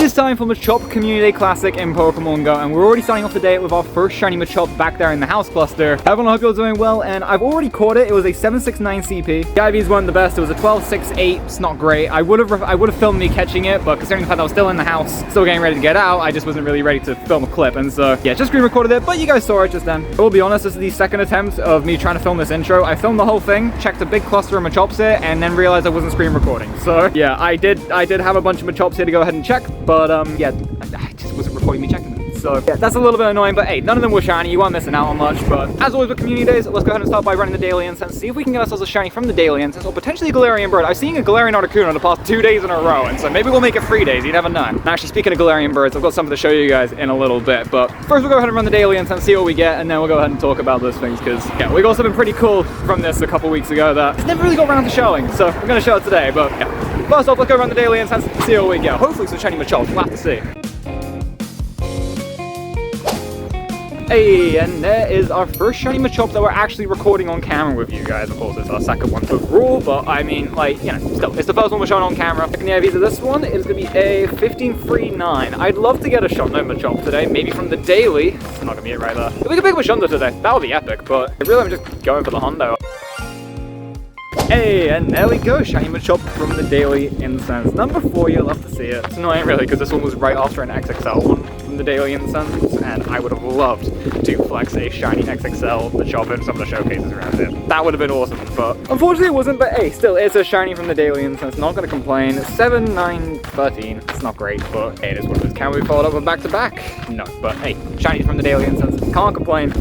is time for Machop Community Day Classic in Pokemon GO, and we're already starting off the day with our first shiny Machop back there in the house cluster. Everyone, I hope you're doing well, and I've already caught it. It was a 769 CP. The IVs weren't the best. It was a 1268. It's not great. I would have filmed me catching it, but considering the fact that I was still in the house, still getting ready to get out, I just wasn't really ready to film a clip, and so yeah, just screen recorded it. But you guys saw it just then. I will be honest, this is the second attempt of me trying to film this intro. I filmed the whole thing, checked a big cluster of Machops here, and then realized I wasn't screen recording. So yeah, I did have a bunch of Machops here to go ahead and check, but yeah, I just wasn't recording me checking them. So yeah, that's a little bit annoying, but hey, none of them were shiny. You weren't missing out on much. But as always with community days, let's go ahead and start by running the daily incense, see if we can get ourselves a shiny from the daily incense, or potentially a Galarian Bird. I've seen a Galarian Articuno the past 2 days in a row, and so maybe we'll make it 3 days, you never know. And actually, speaking of Galarian Birds, I've got something to show you guys in a little bit, but first we'll go ahead and run the daily incense, see what we get, and then we'll go ahead and talk about those things, because yeah, we got something pretty cool from this a couple weeks ago that never really got around to showing, so we're going to show it today. But yeah, first off, let's go run the daily incense, see what we get. Hopefully some shiny Machop, we'll have to see. Hey, and there is our first shiny Machop that we're actually recording on camera with you guys. Of course, it's our second one overall, but I mean, like, you know, still, it's the first one we're showing on camera. Checking the IVs of this one, it is going to be a 1539. I'd love to get a Shundo Machop today, maybe from the daily. It's not going to be it right there. If we can pick up a Shundo today, that would be epic, but I really am just going for the Hundo. Hey, and there we go, shiny Machop from the daily incense. Number 4, you'll love to see it. It's annoying really, because this one was right after an XXL one from the daily incense, and I would have loved to flex a shiny XXL Machop in some of the showcases around here. That would have been awesome, but unfortunately it wasn't. But hey, still, it's a shiny from the daily incense. Not going to complain. 7, 9, 13. It's not great, but hey, it is what it is. Can we follow it up with back-to-back? No, but hey, shiny from the daily incense. Can't complain.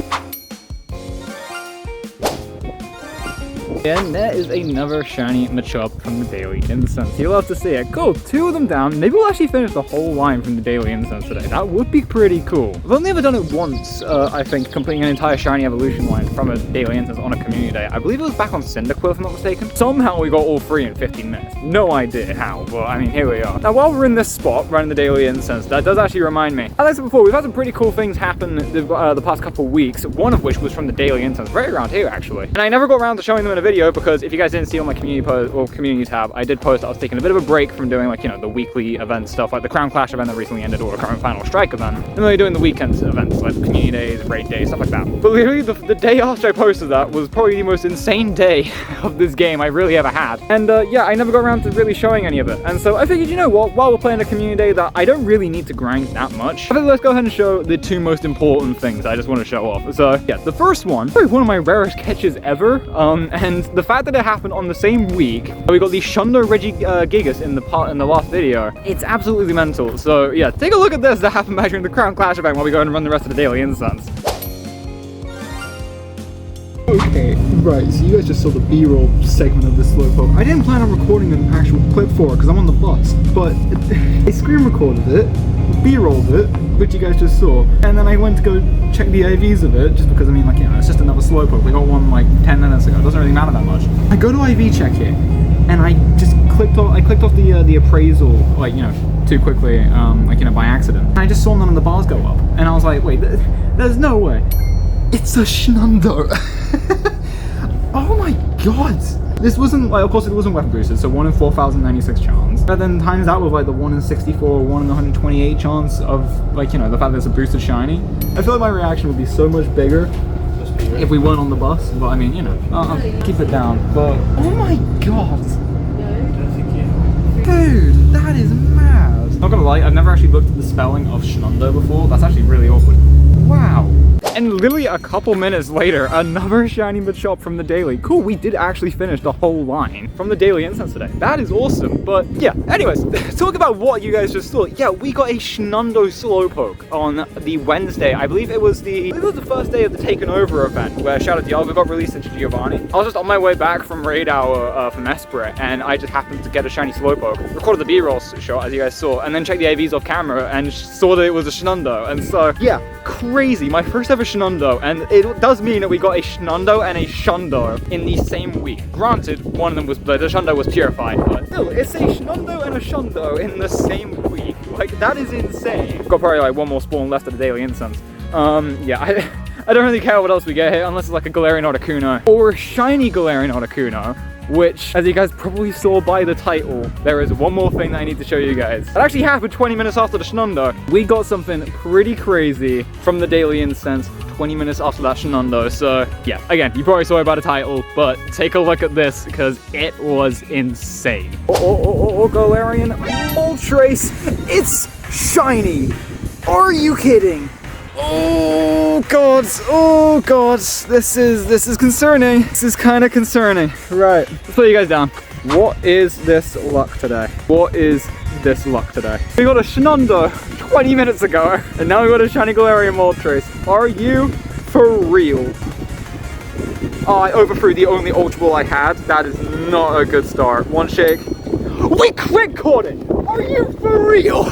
And there is another shiny Machop from the daily incense. You'll love to see it. Cool, 2 of them down. Maybe we'll actually finish the whole line from the daily incense today. That would be pretty cool. I've only ever done it once, I think, completing an entire shiny evolution line from a daily incense on a community day. I believe it was back on Cyndaquil, if I'm not mistaken. Somehow we got all 3 in 15 minutes. No idea how, but I mean, here we are. Now, while we're in this spot, running the daily incense, that does actually remind me. As I said before, we've had some pretty cool things happen the past couple weeks, one of which was from the daily incense, right around here, actually. And I never got around to showing them in a video, because if you guys didn't see on my community post or community tab, I did post that I was taking a bit of a break from doing, like, you know, the weekly event stuff, like the Crown Clash event that recently ended, or the Current Final Strike event, and really doing the weekend events, like community days, raid days, stuff like that. But literally, the day after I posted that was probably the most insane day of this game I really ever had. And yeah, I never got around to really showing any of it. And so I figured, you know what, while we're playing a community day that I don't really need to grind that much, I think let's go ahead and show the 2 most important things I just want to show off. So yeah, the first one, probably one of my rarest catches ever, and the fact that it happened on the same week we got the Shundo Regirock in the last video, it's absolutely mental. So yeah, take a look at this that happened back during the Crown Clash event while we go and run the rest of the daily incense. Okay, right, so you guys just saw the B-roll segment of this Slowpoke. I didn't plan on recording an actual clip for it because I'm on the bus, but I screen recorded it, B-rolled it, which you guys just saw, and then I went to go check the IVs of it, just because, I mean, like, you know, it's just another Slowpoke. We got one like 10 minutes ago, it doesn't really matter that much. I go to IV check it, and I just clicked off the appraisal, like, you know, too quickly, like, you know, by accident. And I just saw none of the bars go up, and I was like, wait, there's no way. It's a Shundo. Oh my god. This wasn't, like, of course it wasn't weapon boosted, so 1 in 4,096 chance. But then times that with, like, the 1 in 64, 1 in 128 chance of, like, you know, the fact that it's a boosted shiny. I feel like my reaction would be so much bigger if we weren't on the bus. But I mean, you know, I'll keep it down. But, oh my god. Dude, that is mad. Not gonna lie, I've never actually looked at the spelling of Shundo before. That's actually really awkward. Wow. And literally a couple minutes later, another shiny Machop from the daily. Cool, we did actually finish the whole line from the daily incense today. That is awesome. But yeah, anyways, talk about what you guys just saw. Yeah, we got a Shundo Slowpoke on the Wednesday. I believe it was the first day of the Taken Over event, where Shadow Dialga got released into Giovanni. I was just on my way back from raid hour from Esprit, and I just happened to get a shiny Slowpoke. Recorded the B-roll shot, as you guys saw, and then checked the AVs off camera and saw that it was a Shundo. And so, yeah, crazy. My first ever Shundo, and it does mean that we got a Shundo and a Shundo in the same week. Granted, one of them was, the Shundo was purified, but still, it's a Shundo and a Shundo in the same week. Like, that is insane. Got probably like 1 more spawn left of the daily incense. Yeah, I don't really care what else we get here, unless it's like a Galarian Articuno, or a Shiny Galarian Articuno, which, as you guys probably saw by the title, there is one more thing that I need to show you guys. It actually happened 20 minutes after the Shundo. We got something pretty crazy from the Daily Incense 20 minutes after that Shundo. So yeah, again, you probably saw it by the title, but take a look at this because it was insane. Galarian Moltres, it's shiny. Are you kidding? Oh god, this is concerning. This is kind of concerning. Right, let's put you guys down. What is this luck today? What is this luck today? We got a Shundo 20 minutes ago, and now we got a Shiny Galarian Moltres. Are you for real? Oh, I overthrew the only Ultra Ball I had. That is not a good start. One shake. We crit caught it! Are you for real?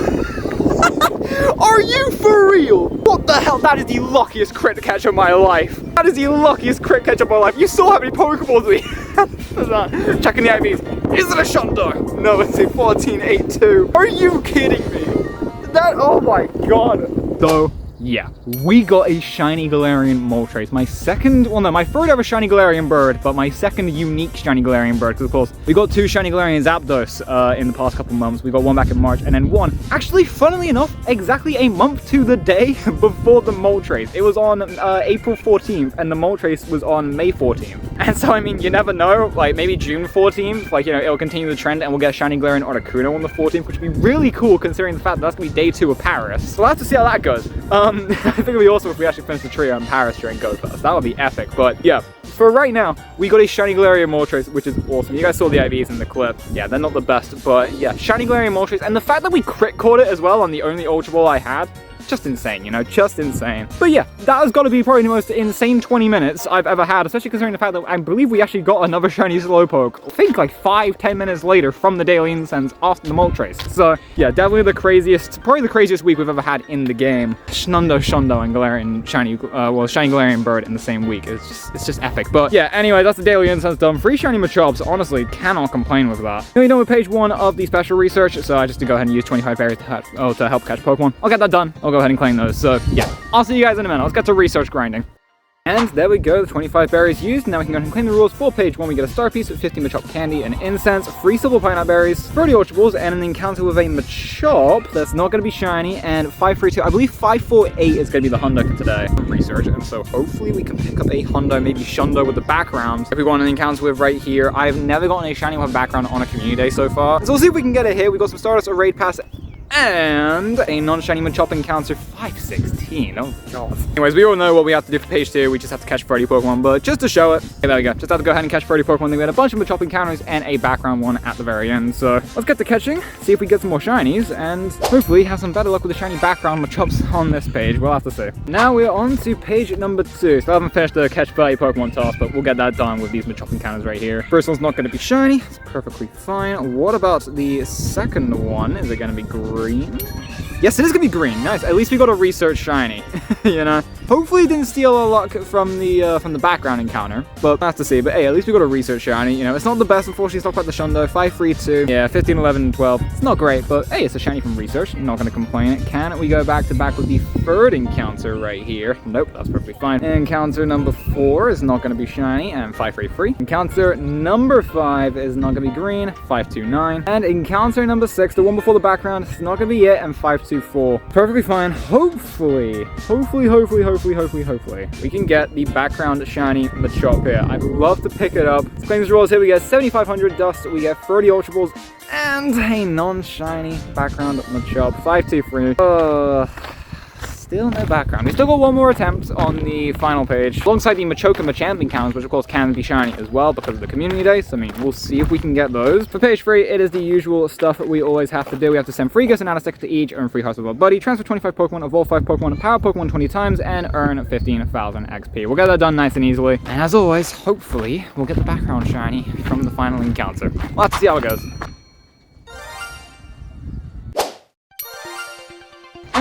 Are you for real? What the hell? That is the luckiest crit catch of my life. That is the luckiest crit catch of my life. You saw how many Pokeballs we had. Checking the IVs. Is it a Shundo? No, it's a 1482. Are you kidding me? That, oh my god. So, yeah, we got a Shiny Galarian Moltres. My third ever Shiny Galarian Bird, but my second unique Shiny Galarian Bird, because of course, we got two Shiny Galarian Zapdos in the past couple months. We got one back in March, and then one, actually, funnily enough, exactly a month to the day before the Moltres. It was on April 14th, and the Moltres was on May 14th. And so, I mean, you never know, like, maybe June 14th, like, you know, it'll continue the trend, and we'll get a Shiny Galarian Articuno on the 14th, which would be really cool, considering the fact that that's going to be day 2 of Paris. So we'll have to see how that goes. I think it'd be awesome if we actually finish the trio in Paris during Go Fest. That would be epic. But yeah, for right now, we got a Shiny Galarian Moltres, which is awesome. You guys saw the IVs in the clip. Yeah, they're not the best, but yeah, Shiny Galarian Moltres. And the fact that we crit caught it as well on the only Ultra Ball I had, just insane, you know, just insane. But yeah, that has got to be probably the most insane 20 minutes I've ever had, especially considering the fact that I believe we actually got another Shiny Slowpoke, I think like 5-10 minutes later from the Daily Incense after the Moltres. So yeah, definitely the craziest, probably the craziest week we've ever had in the game. Shundo, and Galarian Shiny, Shiny Galarian Bird in the same week. It's just epic. But yeah, anyway, that's the Daily Incense done. 3 Shiny Machops, honestly, cannot complain with that. Nearly done with page 1 of the special research, so I just to go ahead and use 25 berries to help catch Pokemon. I'll get that done. I'll go ahead and claim those. So yeah, I'll see you guys in a minute. Let's get to research grinding. And there we go, the 25 berries used. Now we can go ahead and claim the rules. For page 1, we get a star piece with 50 Machop candy and incense, 3 silver pineapple berries, 30 Ultra Balls, and an encounter with a Machop that's not going to be shiny, and 532. I believe 548 is going to be the Hundo today. Research, and so hopefully we can pick up a Hundo, maybe Shundo with the background. If we want an encounter with right here, I've never gotten a shiny with a background on a community day so far. So we'll see if we can get it here. We got some Stardust, a raid pass, and a non-shiny Machop encounter 516. Oh god. Anyways, we all know what we have to do for page 2. We just have to catch 30 Pokemon, but just to show it, okay, there we go. Just have to go ahead and catch 30 Pokemon. Then we had a bunch of Machop encounters and a background one at the very end. So let's get to catching, see if we get some more shinies, and hopefully have some better luck with the shiny background Machops on this page. We'll have to see. Now we're on to page number 2. Still haven't finished the catch 30 Pokemon task, but we'll get that done with these Machop encounters right here. First one's not going to be shiny. It's perfectly fine. What about the second one? Is it going to be green? Yes, it is gonna be green. Nice. At least we got a research shiny. You know. Hopefully, it didn't steal a luck from the background encounter, but we'll have to see. But hey, at least we got a research shiny. You know, it's not the best. Unfortunately, it's not quite the Shundo. 532. Yeah, 15, 11, and 12. It's not great, but hey, it's a shiny from research. I'm not gonna complain. Can we go back to back with the third encounter right here? Nope, that's perfectly fine. Encounter number 4 is not gonna be shiny, and 533. Encounter number 5 is not gonna be green. 529. And encounter number 6, the one before the background, is not gonna be it, and 524. Perfectly fine. Hopefully, we can get the background shiny Machop here. I'd love to pick it up. Let's claim these rolls here. We get 7,500 dust, we get 30 Ultra Balls, and a non-shiny background Machop. 523. Still no background. We still got one more attempt on the final page, alongside the Machop and Machamp encounters, which of course can be shiny as well because of the community day. So I mean, we'll see if we can get those. For page 3, it is the usual stuff that we always have to do. We have to send 3 gifts and add a sticker to each, earn 3 hearts of our buddy, transfer 25 Pokemon, evolve 5 Pokemon, power Pokemon 20 times, and earn 15,000 XP. We'll get that done nice and easily. And as always, hopefully, we'll get the background shiny from the final encounter. We'll have to see how it goes.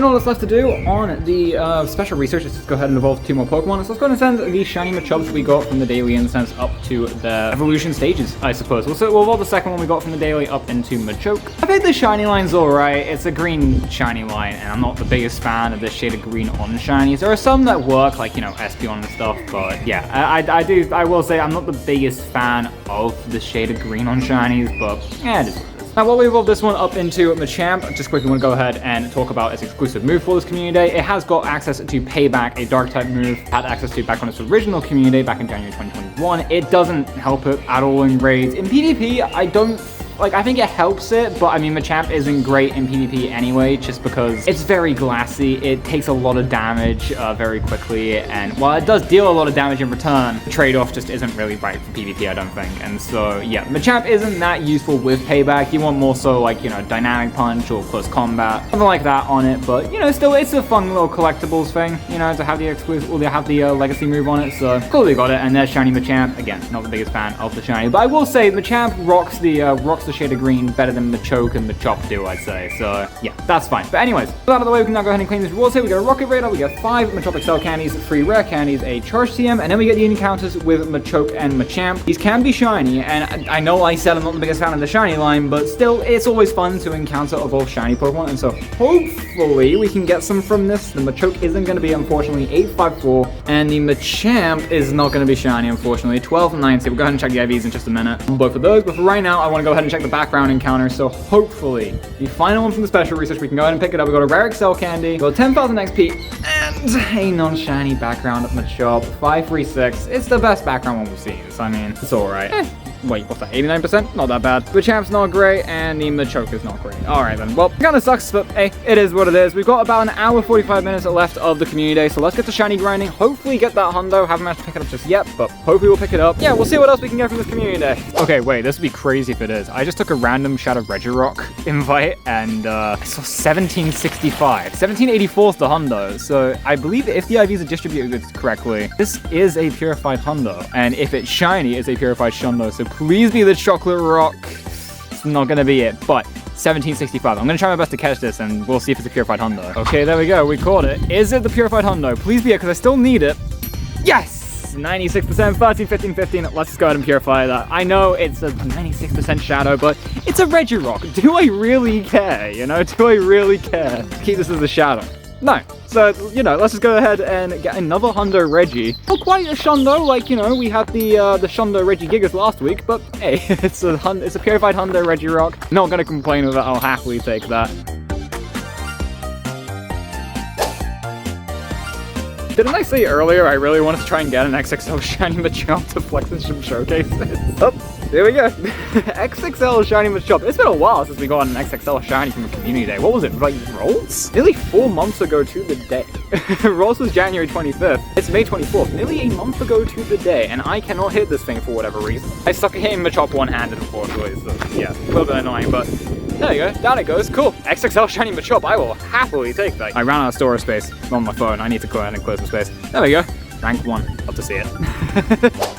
And all that's left to do on the special research is just go ahead and evolve 2 more Pokemon. So let's go ahead and send the Shiny Machops we got from the daily incense up to the evolution stages, I suppose. We'll evolve the second one we got from the daily up into Machoke. I think the shiny line's alright. It's a green shiny line, and I'm not the biggest fan of this shade of green on shinies. There are some that work, like, you know, Espeon and stuff, but yeah, I will say I'm not the biggest fan of the shade of green on shinies, but yeah, it is. Now, while we evolve this one up into Machamp, I just quickly want to go ahead and talk about its exclusive move for this community day. It has got access to Payback, a Dark-type move, had access to back on its original community day back in January 2021. It doesn't help it at all in raids. In PvP, I think it helps it, but I mean, Machamp isn't great in PvP anyway, just because it's very glassy. It takes a lot of damage very quickly, and while it does deal a lot of damage in return, the trade-off just isn't really right for PvP, I don't think. And so, yeah, Machamp isn't that useful with Payback. You want more so, like, you know, Dynamic Punch or Close Combat, something like that on it, but, you know, still, it's a fun little collectibles thing, you know, to have the exclusive, or they have the Legacy move on it, so cool they got it. And there's Shiny Machamp. Again, not the biggest fan of the Shiny, but I will say Machamp rocks the shade of green better than Machoke and Machop do, I'd say. So yeah, that's fine. But anyways, out of the way, we can now go ahead and claim these rewards here. We get a Rocket Radar, we get 5 Machop XL candies, 3 rare candies, a Charge TM, and then we get the encounters with Machoke and Machamp. These can be shiny, and I know I said I'm not the biggest fan of the shiny line, but still, it's always fun to encounter evolved shiny Pokemon, and so hopefully we can get some from this. The Machoke isn't going to be, unfortunately, 854, and the Machamp is not going to be shiny, unfortunately, 1290. We'll go ahead and check the IVs in just a minute on both of those, but for right now, I want to go ahead and check the background encounter, so hopefully the final one from the special research, we can go ahead and pick it up. We got a rare XL candy, we got 10,000 XP, and a non-shiny background Machop, 536. It's the best background one we've seen, so I mean, it's alright. Wait, what's that, 89%? Not that bad. The Champ's not great, and the Machoke is not great. Alright then, well, it kinda sucks, but hey, it is what it is. We've got about an hour 45 minutes left of the community day, so let's get to shiny grinding. Hopefully get that Hundo. Haven't managed to pick it up just yet, but hopefully we'll pick it up. Yeah, we'll see what else we can get from this community day. Okay, wait, this would be crazy if it is. I just took a random Shadow Regirock invite, and I saw 1765. 1784 is the Hundo, so I believe if the IVs are distributed correctly, this is a purified Hundo, and if it's shiny, it's a purified Shundo, so please be the Chocolate Rock. It's not gonna be it, but 1765. I'm gonna try my best to catch this, and we'll see if it's a purified Hundo. Okay, there we go. We caught it. Is it the purified Hundo? Please be it, because I still need it. Yes! 96%, 13, 15, 15. Let's just go ahead and purify that. I know it's a 96% shadow, but it's a Regirock. Do I really care? You know, do I really care? Keep this as a shadow. No. So, you know, let's just go ahead and get another Hundo Reggie. Not quite a Shundo, like, you know, we had the Shundo Reggie Gigas last week, but hey, it's a purified Hundo Regirock. Not gonna complain with that, I'll happily take that. Didn't I say earlier I really wanted to try and get an XXL Shiny Machop to flex in some showcases? Oh, there we go. XXL Shiny Machop. It's been a while since we got an XXL Shiny from a community day. What was it, like Rolls? Nearly 4 months ago to the day. Rolls was January 25th. It's May 24th. Nearly a month ago to the day, and I cannot hit this thing for whatever reason. I suck at hitting Machop one-handed, unfortunately, so yeah, a little bit annoying, but there you go, down it goes, cool. XXL Shiny Machop, I will happily take that. I ran out of storage space on my phone. I need to go ahead and close some space. There we go, rank 1, love to see it.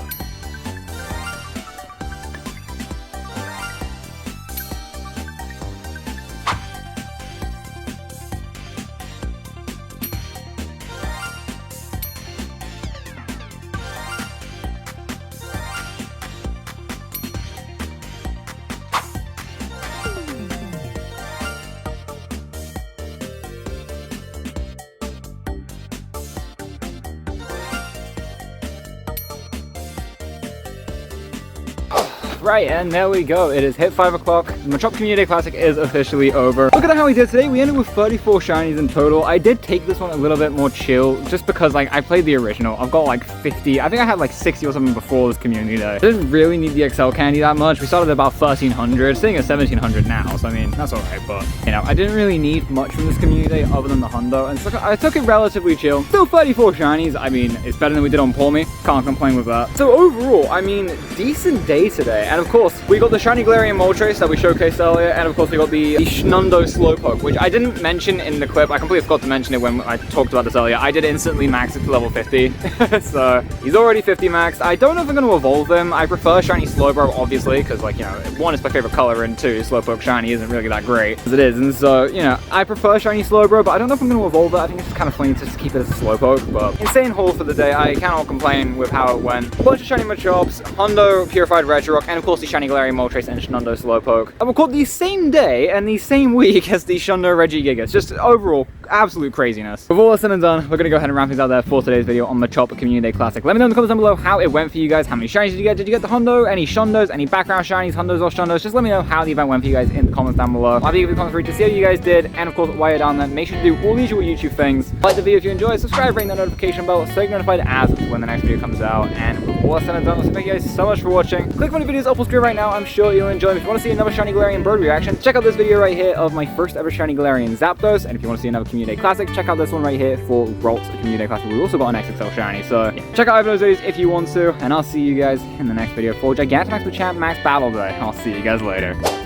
Right, and there we go. It is hit 5 o'clock. The Machop Community Day Classic is officially over. Look at how we did today. We ended with 34 shinies in total. I did take this one a little bit more chill, just because like I played the original. I've got like 50. I think I had like 60 or something before this community day. I didn't really need the XL candy that much. We started at about 1300, sitting at 1700 now. So I mean, that's alright, but you know, I didn't really need much from this community day other than the Hundo. And so I took it relatively chill. Still 34 shinies. I mean, it's better than we did on Palmy. Can't complain with that. So overall, I mean, decent day today. And of course, we got the Shiny Galarian Moltres that we showcased earlier, and of course we got the Shundo Slowpoke, which I didn't mention in the clip. I completely forgot to mention it when I talked about this earlier. I did instantly max it to level 50, so he's already 50 maxed. I don't know if I'm going to evolve him. I prefer Shiny Slowbro, obviously, because, like, you know, 1 is my favorite color, and 2, Slowpoke Shiny isn't really that great as it is, and so, you know, I prefer Shiny Slowbro, but I don't know if I'm going to evolve it. I think it's just kind of funny to just keep it as a Slowpoke, but insane haul for the day. I cannot complain with how it went. A bunch of Shiny Machops, Hundo, Purified Regirock, and of course the Shiny Galarian Moltres and Shundo Slowpoke. I recorded the same day and the same week as the Shundo Regigigas. Just overall, absolute craziness. With all that said and done, we're going to go ahead and wrap things out there for today's video on Machop Community Day Classic. Let me know in the comments down below how it went for you guys. How many shinies did you get? Did you get the Hundo? Any Shundos? Any background shinies? Hundos or Shundos? Just let me know how the event went for you guys in the comments down below. I'll leave you in the comments for you to see how you guys did. And of course, while you're down there, make sure to do all the usual YouTube things. Like the video if you enjoyed, subscribe, ring that notification bell so you're notified as when the next video comes out. And with all that said and done, thank you guys so much for watching. Click on the videos up on screen right now. I'm sure you'll enjoy them. If you want to see another Shiny Galarian Bird reaction, check out this video right here of my first ever Shiny Galarian Zapdos. And if you want to see another Community Day Classic, check out this one right here for Rolt's Community Day Classic. We also got an XXL Shiny, so yeah, check out either of those videos if you want to. And I'll see you guys in the next video for Gigantic Max the Champ Max Battle Day. I'll see you guys later.